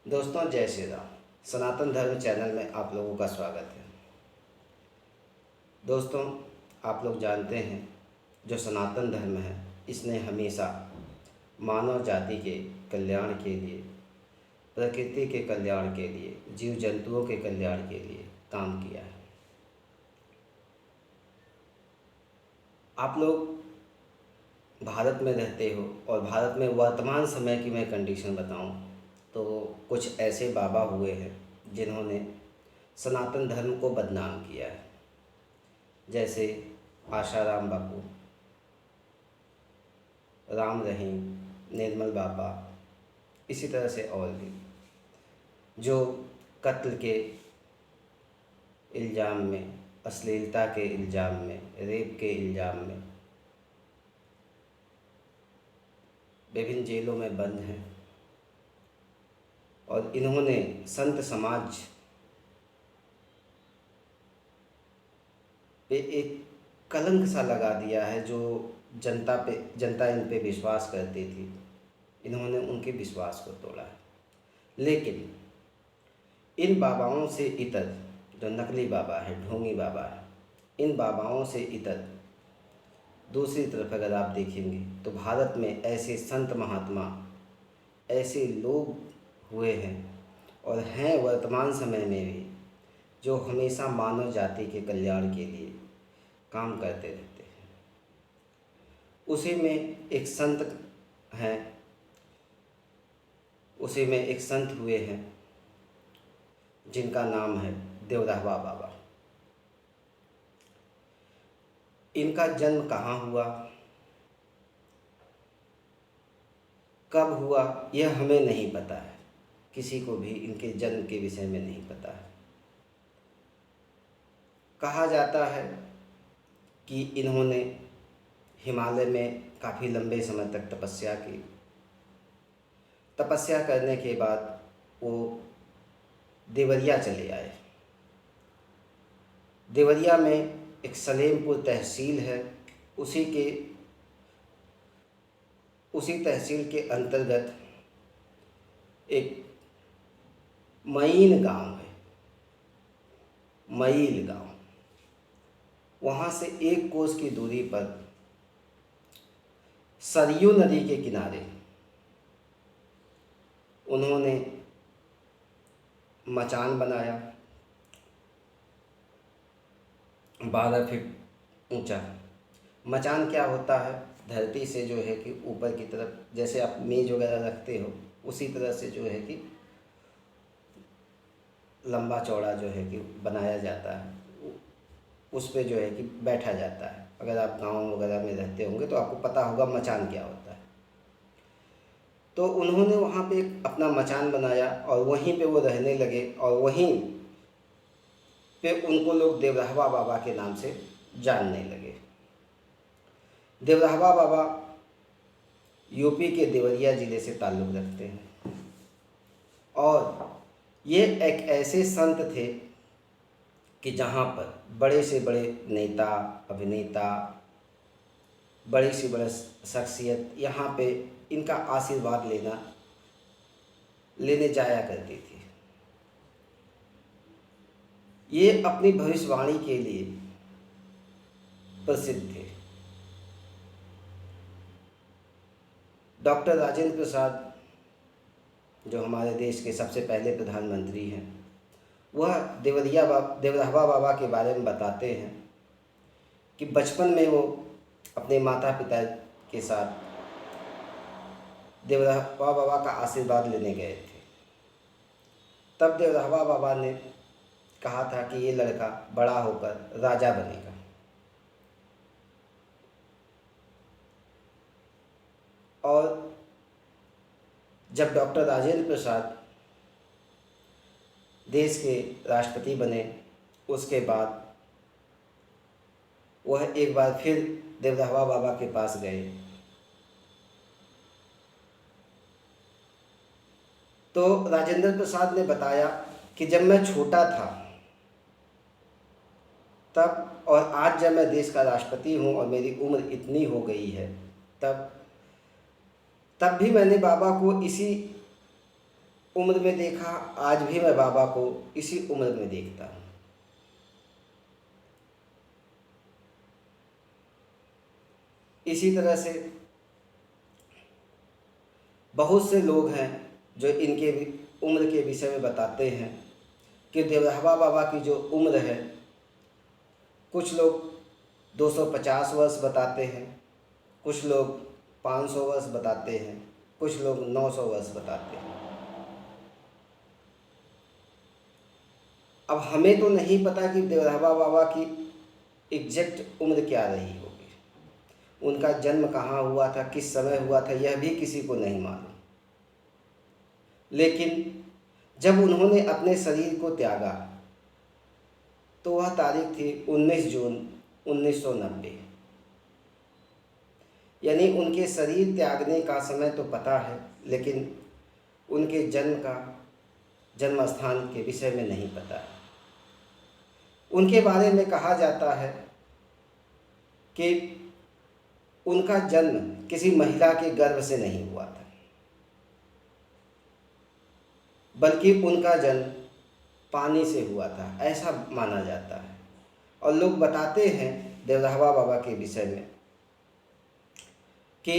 दोस्तों, जय श्री राम। सनातन धर्म चैनल में आप लोगों का स्वागत है। दोस्तों, आप लोग जानते हैं जो सनातन धर्म है इसने हमेशा मानव जाति के कल्याण के लिए, प्रकृति के कल्याण के लिए, जीव जंतुओं के कल्याण के लिए काम किया है। आप लोग भारत में रहते हो और भारत में वर्तमान समय की मैं कंडीशन बताऊं तो कुछ ऐसे बाबा हुए हैं जिन्होंने सनातन धर्म को बदनाम किया है, जैसे आशाराम बापू, राम रहीम, निर्मल बाबा, इसी तरह से और भी जो कत्ल के इल्ज़ाम में, अश्लीलता के इल्ज़ाम में, रेप के इल्ज़ाम में विभिन्न जेलों में बंद हैं और इन्होंने संत समाज पे एक कलंक सा लगा दिया है। जो जनता इन पे विश्वास करती थी, इन्होंने उनके विश्वास को तोड़ा है। लेकिन इन बाबाओं से इतर, जो नकली बाबा है, ढोंगी बाबा है, इन बाबाओं से इतर दूसरी तरफ अगर आप देखेंगे तो भारत में ऐसे संत महात्मा, ऐसे लोग हुए हैं और हैं वर्तमान समय में भी, जो हमेशा मानव जाति के कल्याण के लिए काम करते रहते हैं। उसी में एक संत हैं, उसी में एक संत हुए हैं जिनका नाम है देवदाहवा बाबा। इनका जन्म कहाँ हुआ, कब हुआ, यह हमें नहीं पता है। किसी को भी इनके जन्म के विषय में नहीं पता है। कहा जाता है कि इन्होंने हिमालय में काफ़ी लंबे समय तक तपस्या की। तपस्या करने के बाद वो देवरिया चले आए। देवरिया में एक सलेमपुर तहसील है, उसी तहसील के अंतर्गत एक मईन गांव है, मईल गांव। वहाँ से 1 कोस की दूरी पर सरयू नदी के किनारे उन्होंने मचान बनाया, 12 फीट ऊंचा। मचान क्या होता है? धरती से जो है कि ऊपर की तरफ, जैसे आप मेज वगैरह रखते हो, उसी तरह से जो है कि लंबा चौड़ा जो है कि बनाया जाता है। उस पे जो है कि बैठा जाता है। अगर आप गांव वगैरह में रहते होंगे तो आपको पता होगा मचान क्या होता है। तो उन्होंने वहाँ पे अपना मचान बनाया और वहीं पे वो रहने लगे और वहीं पे उनको लोग देवदाहवा बाबा के नाम से जानने लगे। देवदाहवा बाबा यूपी के देवरिया ज़िले से ताल्लुक़ रखते हैं और ये एक ऐसे संत थे कि जहाँ पर बड़े से बड़े नेता, अभिनेता, बड़ी से बड़ी शख्सियत यहाँ पे इनका आशीर्वाद लेने जाया करती थी। ये अपनी भविष्यवाणी के लिए प्रसिद्ध थे। डॉक्टर राजेंद्र प्रसाद, जो हमारे देश के सबसे पहले प्रधानमंत्री हैं, वह देवदाहवा बाबा के बारे में बताते हैं कि बचपन में वो अपने माता पिता के साथ देवदाहवा बाबा का आशीर्वाद लेने गए थे। तब देवदाहवा बाबा ने कहा था कि ये लड़का बड़ा होकर राजा बनेगा। और जब डॉक्टर राजेंद्र प्रसाद देश के राष्ट्रपति बने, उसके बाद वह एक बार फिर देवदाहवा बाबा के पास गए। तो राजेंद्र प्रसाद ने बताया कि जब मैं छोटा था तब, और आज जब मैं देश का राष्ट्रपति हूँ और मेरी उम्र इतनी हो गई है, तब भी मैंने बाबा को इसी उम्र में देखा, आज भी मैं बाबा को इसी उम्र में देखता हूँ। इसी तरह से बहुत से लोग हैं जो इनके उम्र के विषय में बताते हैं कि देवराहा बाबा की जो उम्र है, कुछ लोग 250 वर्ष बताते हैं, कुछ लोग 500 वर्ष बताते हैं, कुछ लोग 900 वर्ष बताते हैं। अब हमें तो नहीं पता कि देवराहा बाबा की एग्जैक्ट उम्र क्या रही होगी, उनका जन्म कहाँ हुआ था, किस समय हुआ था, यह भी किसी को नहीं मालूम। लेकिन जब उन्होंने अपने शरीर को त्यागा तो वह तारीख थी 19 जून 1990। यानी उनके शरीर त्यागने का समय तो पता है, लेकिन उनके जन्म स्थान के विषय में नहीं पता है। उनके बारे में कहा जाता है कि उनका जन्म किसी महिला के गर्भ से नहीं हुआ था, बल्कि उनका जन्म पानी से हुआ था, ऐसा माना जाता है। और लोग बताते हैं देवराहा बाबा के विषय में कि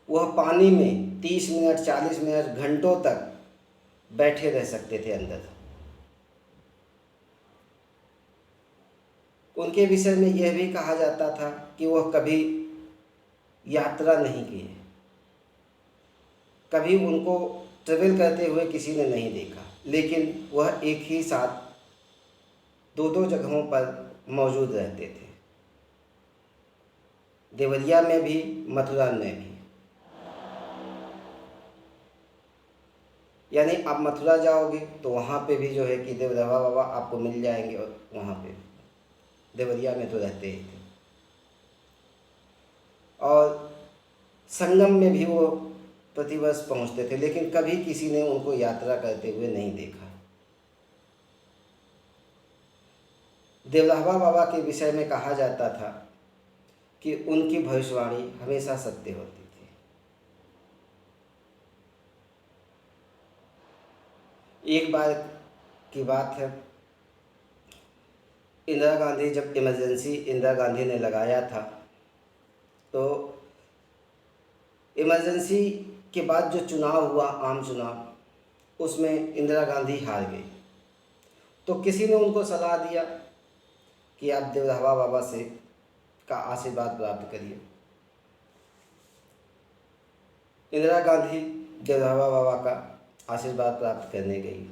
वह पानी में 30 मिनट 40 मिनट घंटों तक बैठे रह सकते थे अंदर। उनके विषय में यह भी कहा जाता था कि वह कभी यात्रा नहीं किए, कभी उनको ट्रेवल करते हुए किसी ने नहीं देखा, लेकिन वह एक ही साथ दो दो जगहों पर मौजूद रहते थे, देवरिया में भी, मथुरा में भी। यानी आप मथुरा जाओगे तो वहाँ पे भी जो है कि देवराहा बाबा आपको मिल जाएंगे, और वहाँ पे देवरिया में तो रहते ही थे। और संगम में भी वो प्रतिवर्ष पहुँचते थे, लेकिन कभी किसी ने उनको यात्रा करते हुए नहीं देखा। देवराहा बाबा के विषय में कहा जाता था कि उनकी भविष्यवाणी हमेशा सत्य होती थी। एक बार की बात है, इंदिरा गांधी, जब इमरजेंसी इंदिरा गांधी ने लगाया था, तो इमरजेंसी के बाद जो चुनाव हुआ, आम चुनाव, उसमें इंदिरा गांधी हार गई। तो किसी ने उनको सलाह दिया कि आप देवराहा बाबा से का आशीर्वाद प्राप्त करिए। इंदिरा गांधी देवराहा बाबा का आशीर्वाद प्राप्त करने गई,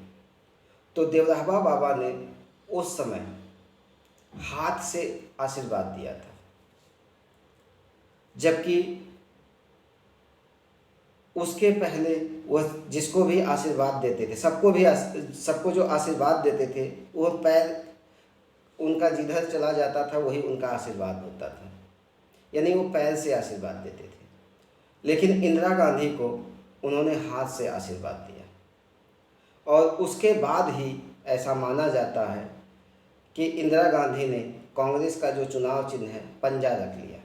तो देवराहा बाबा ने उस समय हाथ से आशीर्वाद दिया था, जबकि उसके पहले वह जिसको भी आशीर्वाद देते थे, सबको जो आशीर्वाद देते थे, वह पैर उनका जिधर चला जाता था वही उनका आशीर्वाद होता था, यानी वो पैर से आशीर्वाद देते थे। लेकिन इंदिरा गांधी को उन्होंने हाथ से आशीर्वाद दिया, और उसके बाद ही ऐसा माना जाता है कि इंदिरा गांधी ने कांग्रेस का जो चुनाव चिन्ह है पंजा रख लिया।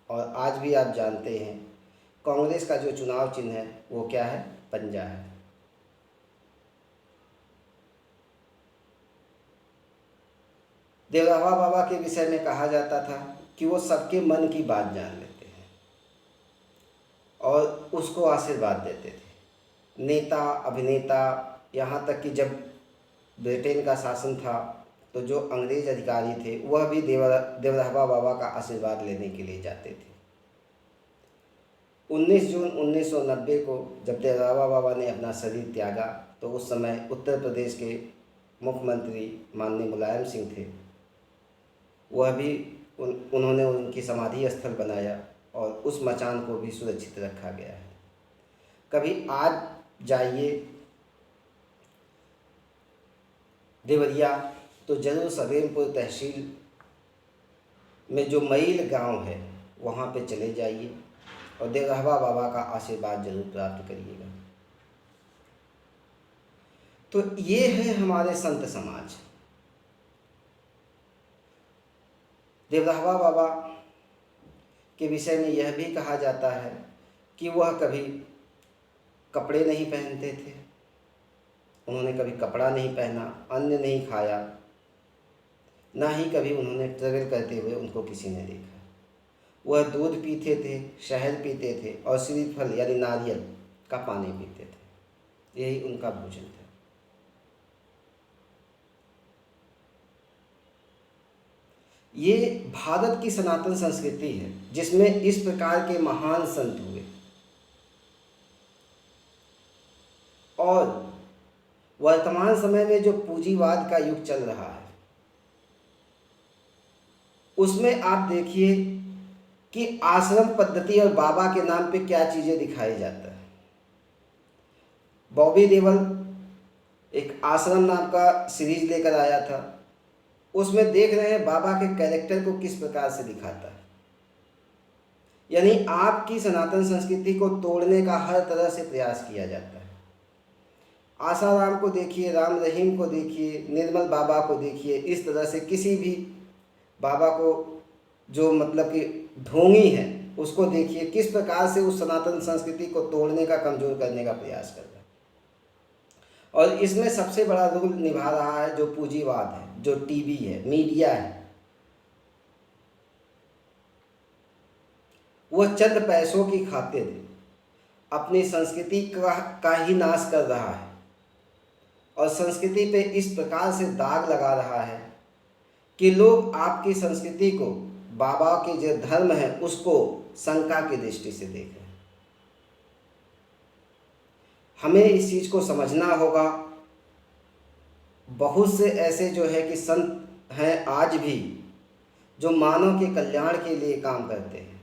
और आज भी आप जानते हैं कांग्रेस का जो चुनाव चिन्ह है वो क्या है, पंजा है। देवराहा बाबा के विषय में कहा जाता था कि वो सबके मन की बात जान लेते हैं और उसको आशीर्वाद देते थे। नेता, अभिनेता, यहाँ तक कि जब ब्रिटेन का शासन था तो जो अंग्रेज अधिकारी थे वह भी देवराहा बाबा का आशीर्वाद लेने के लिए जाते थे। 19 जून 1990 को जब देवराहा बाबा ने अपना शरीर त्यागा, तो उस समय उत्तर प्रदेश के मुख्यमंत्री माननीय मुलायम सिंह थे। वह भी उन्होंने उनकी समाधि स्थल बनाया और उस मचान को भी सुरक्षित रखा गया है। कभी आज जाइए देवरिया तो जरूर सलेमपुर तहसील में जो मैल गांव है वहाँ पे चले जाइए और देवराहा बाबा का आशीर्वाद जरूर प्राप्त करिएगा। तो ये है हमारे संत समाज। देवराहा बाबा के विषय में यह भी कहा जाता है कि वह कभी कपड़े नहीं पहनते थे, उन्होंने कभी कपड़ा नहीं पहना, अन्न नहीं खाया, ना ही कभी उन्होंने ट्रैवल करते हुए उनको किसी ने देखा। वह दूध पीते थे, शहद पीते थे और श्रीफल यानी नारियल का पानी पीते थे। यही उनका भोजन था। ये भारत की सनातन संस्कृति है जिसमें इस प्रकार के महान संत हुए। और वर्तमान समय में जो पूंजीवाद का युग चल रहा है उसमें आप देखिए कि आश्रम पद्धति और बाबा के नाम पे क्या चीज़ें दिखाई जाता है। बॉबी देओल एक आश्रम नाम का सीरीज लेकर आया था, उसमें देख रहे हैं बाबा के कैरेक्टर को किस प्रकार से दिखाता है। यानी आपकी सनातन संस्कृति को तोड़ने का हर तरह से प्रयास किया जाता है। आसाराम को देखिए, राम रहीम को देखिए, निर्मल बाबा को देखिए, इस तरह से किसी भी बाबा को जो मतलब कि ढोंगी है उसको देखिए, किस प्रकार से उस सनातन संस्कृति को तोड़ने का, कमज़ोर करने का प्रयास कर रहा है। और इसमें सबसे बड़ा रोल निभा रहा है जो पूंजीवाद है, जो टीवी है, मीडिया है। वह चंद पैसों की खातिर अपनी संस्कृति का ही नाश कर रहा है और संस्कृति पे इस प्रकार से दाग लगा रहा है कि लोग आपकी संस्कृति को, बाबा के जो धर्म है उसको शंका की दृष्टि से देख रहे हैं। हमें इस चीज़ को समझना होगा। बहुत से ऐसे जो है कि संत हैं आज भी जो मानव के कल्याण के लिए काम करते हैं,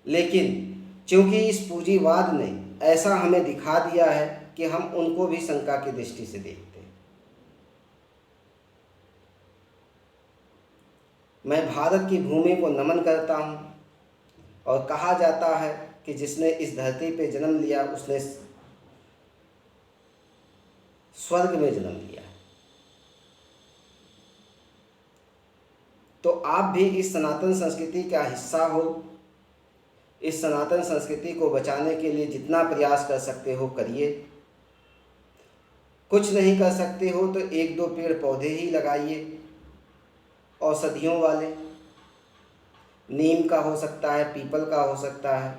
लेकिन क्योंकि इस पूंजीवाद ने ऐसा हमें दिखा दिया है कि हम उनको भी शंका की दृष्टि से देखते हैं। मैं भारत की भूमि को नमन करता हूँ और कहा जाता है कि जिसने इस धरती पे जन्म लिया उसने स्वर्ग में जन्म लिया। तो आप भी इस सनातन संस्कृति का हिस्सा हो। इस सनातन संस्कृति को बचाने के लिए जितना प्रयास कर सकते हो करिए। कुछ नहीं कर सकते हो तो एक दो पेड़ पौधे ही लगाइए, औषधियों वाले। नीम का हो सकता है, पीपल का हो सकता है,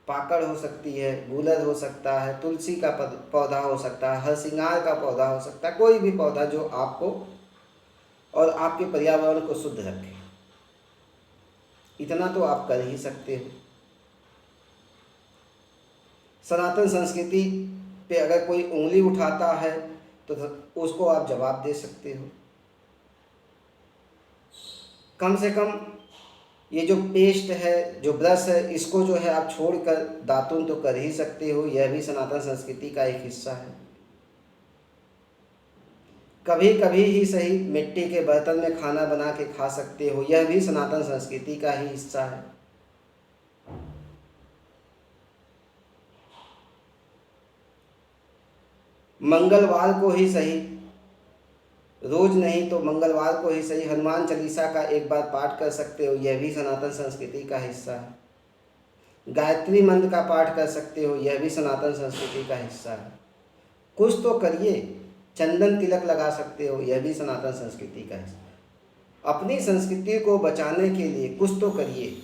पाकड़ हो सकती है, गूलर हो सकता है, तुलसी का पौधा हो सकता है, हरसिंगार का पौधा हो सकता है। कोई भी पौधा जो आपको और आपके पर्यावरण को शुद्ध रखे, इतना तो आप कर ही सकते हो। सनातन संस्कृति पे अगर कोई उंगली उठाता है तो उसको आप जवाब दे सकते हो। कम से कम ये जो पेस्ट है, जो ब्रश है, इसको जो है आप छोड़कर दातुन तो कर ही सकते हो। यह भी सनातन संस्कृति का एक हिस्सा है। कभी कभी ही सही मिट्टी के बर्तन में खाना बना के खा सकते हो, यह भी सनातन संस्कृति का ही हिस्सा है। मंगलवार को ही सही, रोज नहीं तो मंगलवार को ही सही, हनुमान चालीसा का एक बार पाठ कर सकते हो, यह भी सनातन संस्कृति का हिस्सा है। गायत्री मंत्र का पाठ कर सकते हो, यह भी सनातन संस्कृति का हिस्सा है। कुछ तो करिए। चंदन तिलक लगा सकते हो, यह भी सनातन संस्कृति का हिस्सा है। अपनी संस्कृति को बचाने के लिए कुछ तो करिए।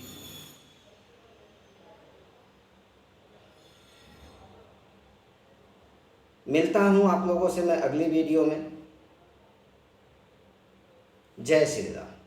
मिलता हूँ आप लोगों से मैं अगली वीडियो में। जय श्री राम।